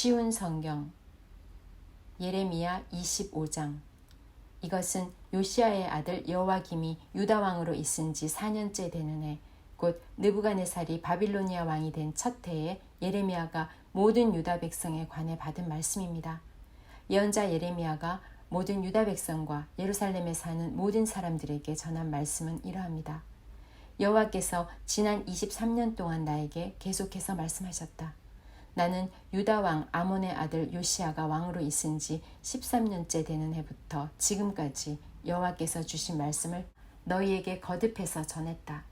쉬운 성경 예레미야 25장. 이것은 요시야의 아들 여호와김이 유다 왕으로 있은 지 4년째 되는 해, 곧 느부갓네살이 바빌로니아 왕이 된 첫 해에 예레미야가 모든 유다 백성에 관해 받은 말씀입니다. 예언자 예레미야가 모든 유다 백성과 예루살렘에 사는 모든 사람들에게 전한 말씀은 이러합니다. 여호와께서 지난 23년 동안 나에게 계속해서 말씀하셨다. 나는 유다 왕 아몬의 아들 요시야가 왕으로 있은 지 13년째 되는 해부터 지금까지 여호와께서 주신 말씀을 너희에게 거듭해서 전했다.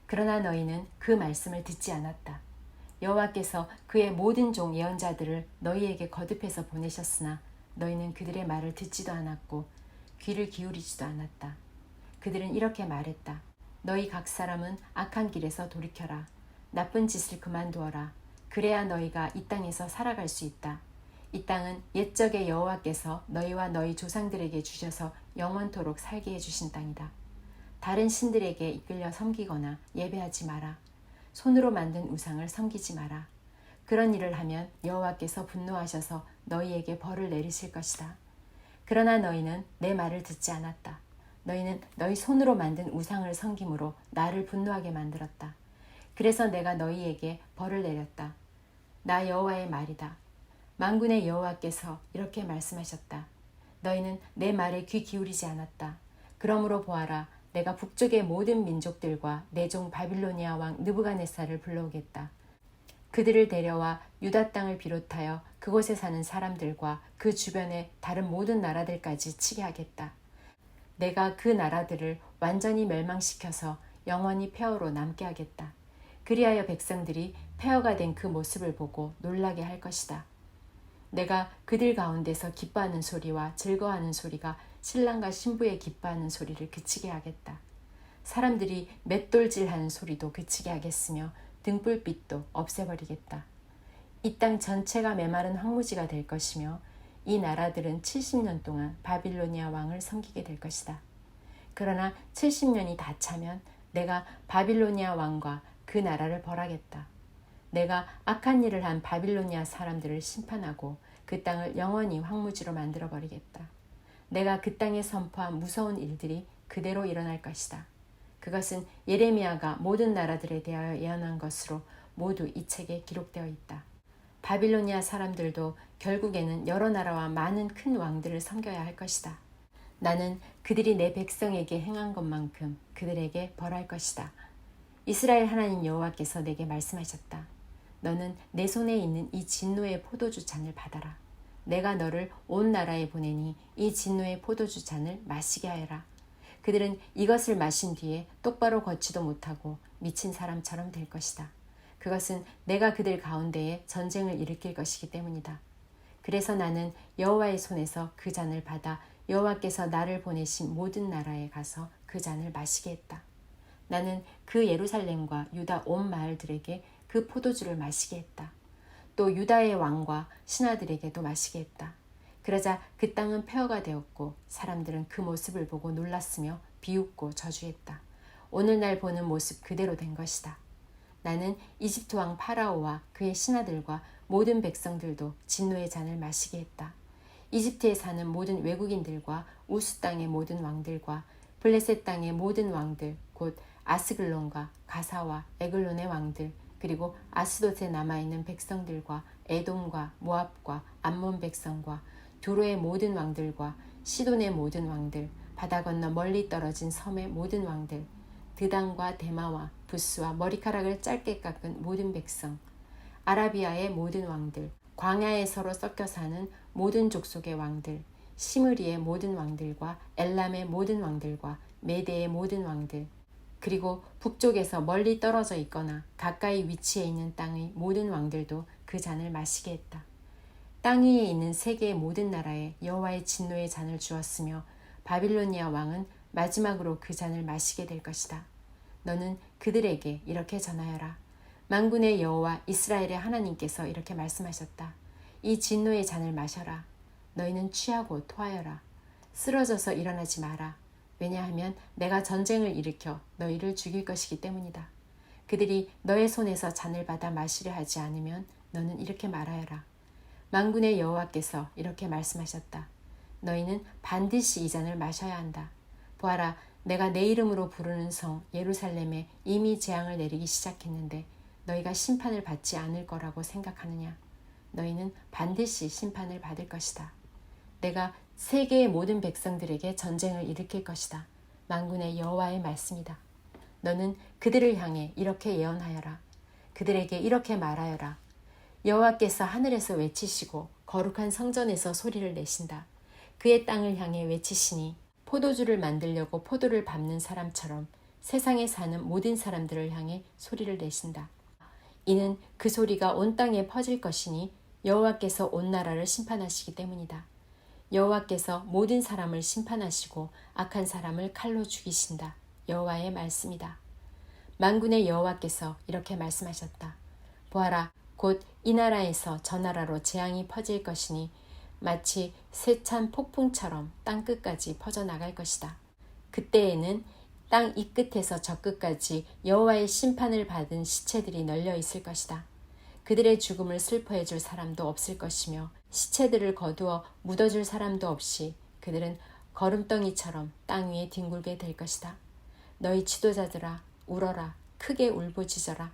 그러나 너희는 그 말씀을 듣지 않았다. 여호와께서 그의 모든 종 예언자들을 너희에게 거듭해서 보내셨으나 너희는 그들의 말을 듣지도 않았고 귀를 기울이지도 않았다. 그들은 이렇게 말했다. 너희 각 사람은 악한 길에서 돌이켜라. 나쁜 짓을 그만두어라. 그래야 너희가 이 땅에서 살아갈 수 있다. 이 땅은 옛적의 여호와께서 너희와 너희 조상들에게 주셔서 영원토록 살게 해주신 땅이다. 다른 신들에게 이끌려 섬기거나 예배하지 마라. 손으로 만든 우상을 섬기지 마라. 그런 일을 하면 여호와께서 분노하셔서 너희에게 벌을 내리실 것이다. 그러나 너희는 내 말을 듣지 않았다. 너희는 너희 손으로 만든 우상을 섬김으로 나를 분노하게 만들었다. 그래서 내가 너희에게 벌을 내렸다. 나 여호와의 말이다. 만군의 여호와께서 이렇게 말씀하셨다. 너희는 내 말에 귀 기울이지 않았다. 그러므로 보아라. 내가 북쪽의 모든 민족들과 내 종 바빌로니아 왕 느부갓네살을 불러오겠다. 그들을 데려와 유다 땅을 비롯하여 그곳에 사는 사람들과 그 주변의 다른 모든 나라들까지 치게 하겠다. 내가 그 나라들을 완전히 멸망시켜서 영원히 폐허로 남게 하겠다. 그리하여 백성들이 폐허가 된 그 모습을 보고 놀라게 할 것이다. 내가 그들 가운데서 기뻐하는 소리와 즐거워하는 소리가 신랑과 신부의 기뻐하는 소리를 그치게 하겠다. 사람들이 맷돌질하는 소리도 그치게 하겠으며 등불빛도 없애버리겠다. 이 땅 전체가 메마른 황무지가 될 것이며 이 나라들은 70년 동안 바빌로니아 왕을 섬기게 될 것이다. 그러나 70년이 다 차면 내가 바빌로니아 왕과 그 나라를 벌하겠다. 내가 악한 일을 한 바빌로니아 사람들을 심판하고 그 땅을 영원히 황무지로 만들어버리겠다. 내가 그 땅에 선포한 무서운 일들이 그대로 일어날 것이다. 그것은 예레미야가 모든 나라들에 대하여 예언한 것으로 모두 이 책에 기록되어 있다. 바빌로니아 사람들도 결국에는 여러 나라와 많은 큰 왕들을 섬겨야 할 것이다. 나는 그들이 내 백성에게 행한 것만큼 그들에게 벌할 것이다. 이스라엘 하나님 여호와께서 내게 말씀하셨다. 너는 내 손에 있는 이 진노의 포도주 잔을 받아라. 내가 너를 온 나라에 보내니 이 진노의 포도주 잔을 마시게 하여라. 그들은 이것을 마신 뒤에 똑바로 걷지도 못하고 미친 사람처럼 될 것이다. 그것은 내가 그들 가운데에 전쟁을 일으킬 것이기 때문이다. 그래서 나는 여호와의 손에서 그 잔을 받아 여호와께서 나를 보내신 모든 나라에 가서 그 잔을 마시게 했다. 나는 그 예루살렘과 유다 온 마을들에게 그 포도주를 마시게 했다. 또 유다의 왕과 신하들에게도 마시게 했다. 그러자 그 땅은 폐허가 되었고 사람들은 그 모습을 보고 놀랐으며 비웃고 저주했다. 오늘날 보는 모습 그대로 된 것이다. 나는 이집트 왕 파라오와 그의 신하들과 모든 백성들도 진노의 잔을 마시게 했다. 이집트에 사는 모든 외국인들과 우스 땅의 모든 왕들과 블레셋 땅의 모든 왕들, 곧 아스글론과 가사와 에글론의 왕들, 그리고 아스돗에 남아있는 백성들과 에돔과 모압과 암몬 백성과 두로의 모든 왕들과 시돈의 모든 왕들, 바다 건너 멀리 떨어진 섬의 모든 왕들, 드단과 데마와 부스와 머리카락을 짧게 깎은 모든 백성, 아라비아의 모든 왕들, 광야에 서로 섞여 사는 모든 족속의 왕들, 시므리의 모든 왕들과 엘람의 모든 왕들과 메대의 모든 왕들, 그리고 북쪽에서 멀리 떨어져 있거나 가까이 위치해 있는 땅의 모든 왕들도 그 잔을 마시게 했다. 땅 위에 있는 세계의 모든 나라에 여호와의 진노의 잔을 주었으며 바빌로니아 왕은 마지막으로 그 잔을 마시게 될 것이다. 너는 그들에게 이렇게 전하여라. 만군의 여호와 이스라엘의 하나님께서 이렇게 말씀하셨다. 이 진노의 잔을 마셔라. 너희는 취하고 토하여라. 쓰러져서 일어나지 마라. 왜냐하면 내가 전쟁을 일으켜 너희를 죽일 것이기 때문이다. 그들이 너의 손에서 잔을 받아 마시려 하지 않으면 너는 이렇게 말하여라. 만군의 여호와께서 이렇게 말씀하셨다. 너희는 반드시 이 잔을 마셔야 한다. 보아라, 내가 내 이름으로 부르는 성 예루살렘에 이미 재앙을 내리기 시작했는데 너희가 심판을 받지 않을 거라고 생각하느냐? 너희는 반드시 심판을 받을 것이다. 내가 세계의 모든 백성들에게 전쟁을 일으킬 것이다. 만군의 여호와의 말씀이다. 너는 그들을 향해 이렇게 예언하여라. 그들에게 이렇게 말하여라. 여호와께서 하늘에서 외치시고 거룩한 성전에서 소리를 내신다. 그의 땅을 향해 외치시니 포도주를 만들려고 포도를 밟는 사람처럼 세상에 사는 모든 사람들을 향해 소리를 내신다. 이는 그 소리가 온 땅에 퍼질 것이니 여호와께서 온 나라를 심판하시기 때문이다. 여호와께서 모든 사람을 심판하시고 악한 사람을 칼로 죽이신다. 여호와의 말씀이다. 만군의 여호와께서 이렇게 말씀하셨다. 보아라, 곧 이 나라에서 저 나라로 재앙이 퍼질 것이니 마치 세찬 폭풍처럼 땅 끝까지 퍼져나갈 것이다. 그때에는 땅 이 끝에서 저 끝까지 여호와의 심판을 받은 시체들이 널려 있을 것이다. 그들의 죽음을 슬퍼해 줄 사람도 없을 것이며 시체들을 거두어 묻어줄 사람도 없이 그들은 거름덩이처럼 땅 위에 뒹굴게 될 것이다. 너희 지도자들아, 울어라. 크게 울부짖어라.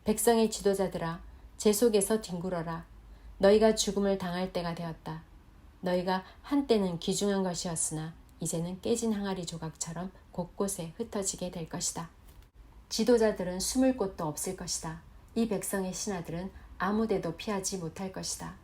백성의 지도자들아, 제 속에서 뒹굴어라. 너희가 죽음을 당할 때가 되었다. 너희가 한때는 귀중한 것이었으나 이제는 깨진 항아리 조각처럼 곳곳에 흩어지게 될 것이다. 지도자들은 숨을 곳도 없을 것이다. 이 백성의 신하들은 아무데도 피하지 못할 것이다.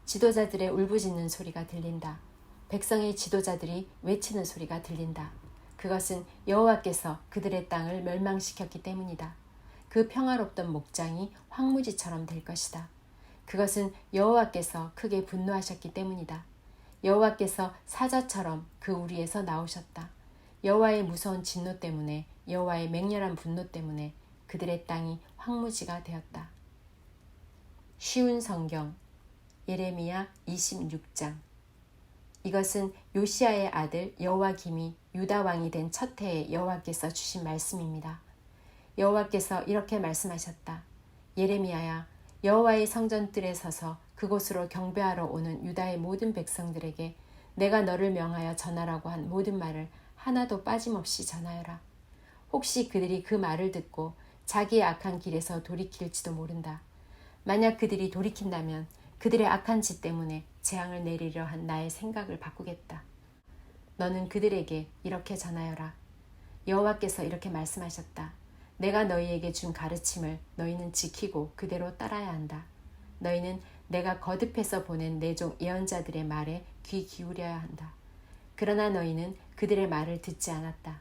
지도자들의 울부짖는 소리가 들린다. 백성의 지도자들이 외치는 소리가 들린다. 그것은 여호와께서 그들의 땅을 멸망시켰기 때문이다. 그 평화롭던 목장이 황무지처럼 될 것이다. 그것은 여호와께서 크게 분노하셨기 때문이다. 여호와께서 사자처럼 그 우리에서 나오셨다. 여호와의 무서운 진노 때문에, 여호와의 맹렬한 분노 때문에 그들의 땅이 황무지가 되었다. 쉬운 성경 예레미야 26장. 이것은 요시야의 아들 여호와김이 유다 왕이 된 첫 해에 여호와께서 주신 말씀입니다. 여호와께서 이렇게 말씀하셨다. 예레미야야, 여호와의 성전뜰에 서서 그곳으로 경배하러 오는 유다의 모든 백성들에게 내가 너를 명하여 전하라고 한 모든 말을 하나도 빠짐없이 전하여라. 혹시 그들이 그 말을 듣고 자기의 악한 길에서 돌이킬지도 모른다. 만약 그들이 돌이킨다면 그들의 악한 짓 때문에 재앙을 내리려 한 나의 생각을 바꾸겠다. 너는 그들에게 이렇게 전하여라. 여호와께서 이렇게 말씀하셨다. 내가 너희에게 준 가르침을 너희는 지키고 그대로 따라야 한다. 너희는 내가 거듭해서 보낸 내 종 예언자들의 말에 귀 기울여야 한다. 그러나 너희는 그들의 말을 듣지 않았다.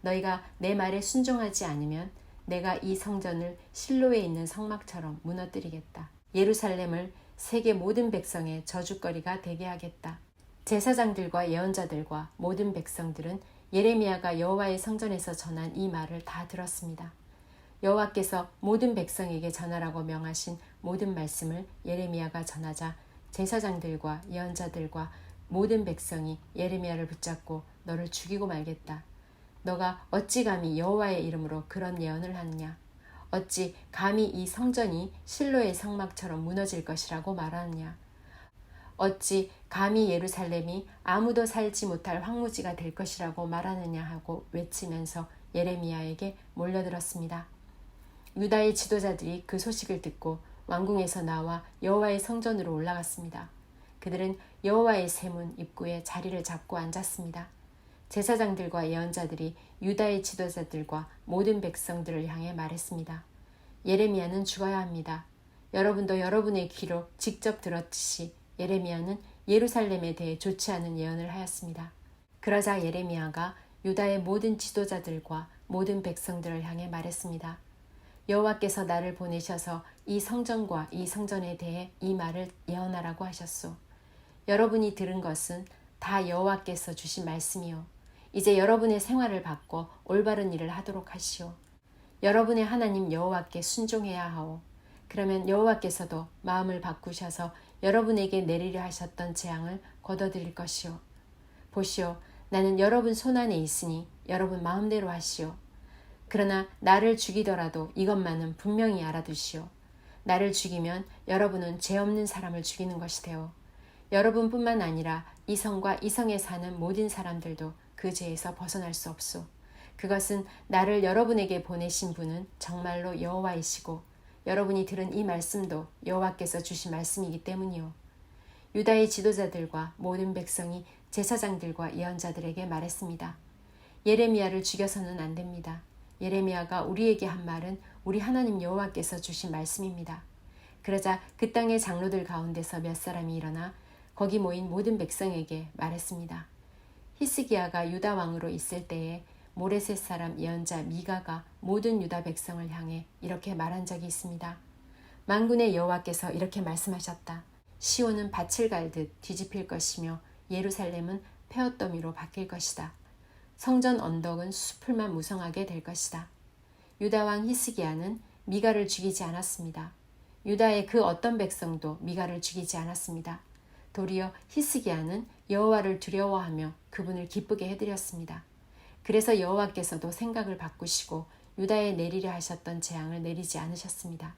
너희가 내 말에 순종하지 않으면 내가 이 성전을 실로에 있는 성막처럼 무너뜨리겠다. 예루살렘을 세계 모든 백성의 저주거리가 되게 하겠다. 제사장들과 예언자들과 모든 백성들은 예레미야가 여호와의 성전에서 전한 이 말을 다 들었습니다. 여호와께서 모든 백성에게 전하라고 명하신 모든 말씀을 예레미야가 전하자 제사장들과 예언자들과 모든 백성이 예레미야를 붙잡고 너를 죽이고 말겠다. 너가 어찌 감히 여호와의 이름으로 그런 예언을 하느냐? 어찌 감히 이 성전이 실로의 성막처럼 무너질 것이라고 말하느냐? 어찌 감히 예루살렘이 아무도 살지 못할 황무지가 될 것이라고 말하느냐 하고 외치면서 예레미야에게 몰려들었습니다. 유다의 지도자들이 그 소식을 듣고 왕궁에서 나와 여호와의 성전으로 올라갔습니다. 그들은 여호와의 세문 입구에 자리를 잡고 앉았습니다. 제사장들과 예언자들이 유다의 지도자들과 모든 백성들을 향해 말했습니다. 예레미야는 죽어야 합니다. 여러분도 여러분의 귀로 직접 들었듯이 예레미야는 예루살렘에 대해 좋지 않은 예언을 하였습니다. 그러자 예레미야가 유다의 모든 지도자들과 모든 백성들을 향해 말했습니다. 여호와께서 나를 보내셔서 이 성전과 이 성전에 대해 이 말을 예언하라고 하셨소. 여러분이 들은 것은 다 여호와께서 주신 말씀이요. 이제 여러분의 생활을 바꿔 올바른 일을 하도록 하시오. 여러분의 하나님 여호와께 순종해야 하오. 그러면 여호와께서도 마음을 바꾸셔서 여러분에게 내리려 하셨던 재앙을 거둬들일 것이오. 보시오, 나는 여러분 손안에 있으니 여러분 마음대로 하시오. 그러나 나를 죽이더라도 이것만은 분명히 알아두시오. 나를 죽이면 여러분은 죄 없는 사람을 죽이는 것이 되어 여러분뿐만 아니라 이성과 이성에 사는 모든 사람들도 그 죄에서 벗어날 수 없소. 그것은 나를 여러분에게 보내신 분은 정말로 여호와이시고 여러분이 들은 이 말씀도 여호와께서 주신 말씀이기 때문이요. 유다의 지도자들과 모든 백성이 제사장들과 예언자들에게 말했습니다. 예레미야를 죽여서는 안 됩니다. 예레미야가 우리에게 한 말은 우리 하나님 여호와께서 주신 말씀입니다. 그러자 그 땅의 장로들 가운데서 몇 사람이 일어나 거기 모인 모든 백성에게 말했습니다. 히스기야가 유다 왕으로 있을 때에 모레셋 사람 예언자 미가가 모든 유다 백성을 향해 이렇게 말한 적이 있습니다. 만군의 여호와께서 이렇게 말씀하셨다. 시온은 밭을 갈듯 뒤집힐 것이며 예루살렘은 폐허더미로 바뀔 것이다. 성전 언덕은 수풀만 무성하게 될 것이다. 유다 왕 히스기야는 미가를 죽이지 않았습니다. 유다의 그 어떤 백성도 미가를 죽이지 않았습니다. 도리어 히스기야는 여호와를 두려워하며 그분을 기쁘게 해드렸습니다. 그래서 여호와께서도 생각을 바꾸시고 유다에 내리려 하셨던 재앙을 내리지 않으셨습니다.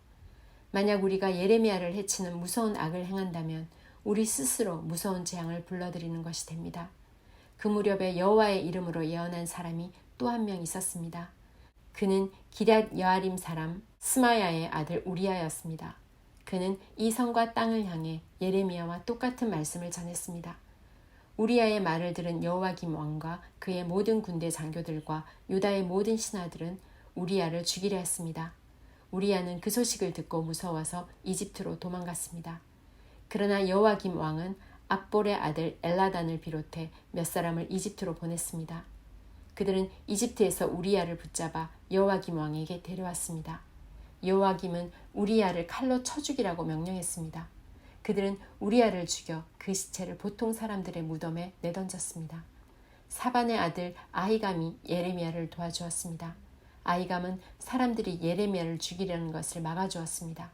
만약 우리가 예레미야를 해치는 무서운 악을 행한다면 우리 스스로 무서운 재앙을 불러들이는 것이 됩니다. 그 무렵에 여호와의 이름으로 예언한 사람이 또 한 명 있었습니다. 그는 기럇 여아림 사람 스마야의 아들 우리야였습니다. 그는 이 성과 땅을 향해 예레미야와 똑같은 말씀을 전했습니다. 우리야의 말을 들은 여호와김 왕과 그의 모든 군대 장교들과 유다의 모든 신하들은 우리야를 죽이려 했습니다. 우리야는 그 소식을 듣고 무서워서 이집트로 도망갔습니다. 그러나 여호와김 왕은 악볼의 아들 엘라단을 비롯해 몇 사람을 이집트로 보냈습니다. 그들은 이집트에서 우리야를 붙잡아 여호와김 왕에게 데려왔습니다. 여호와김은 우리야를 칼로 쳐 죽이라고 명령했습니다. 그들은 우리야를 죽여 그 시체를 보통 사람들의 무덤에 내던졌습니다. 사반의 아들 아히감이 예레미야를 도와주었습니다. 아히감은 사람들이 예레미야를 죽이려는 것을 막아주었습니다.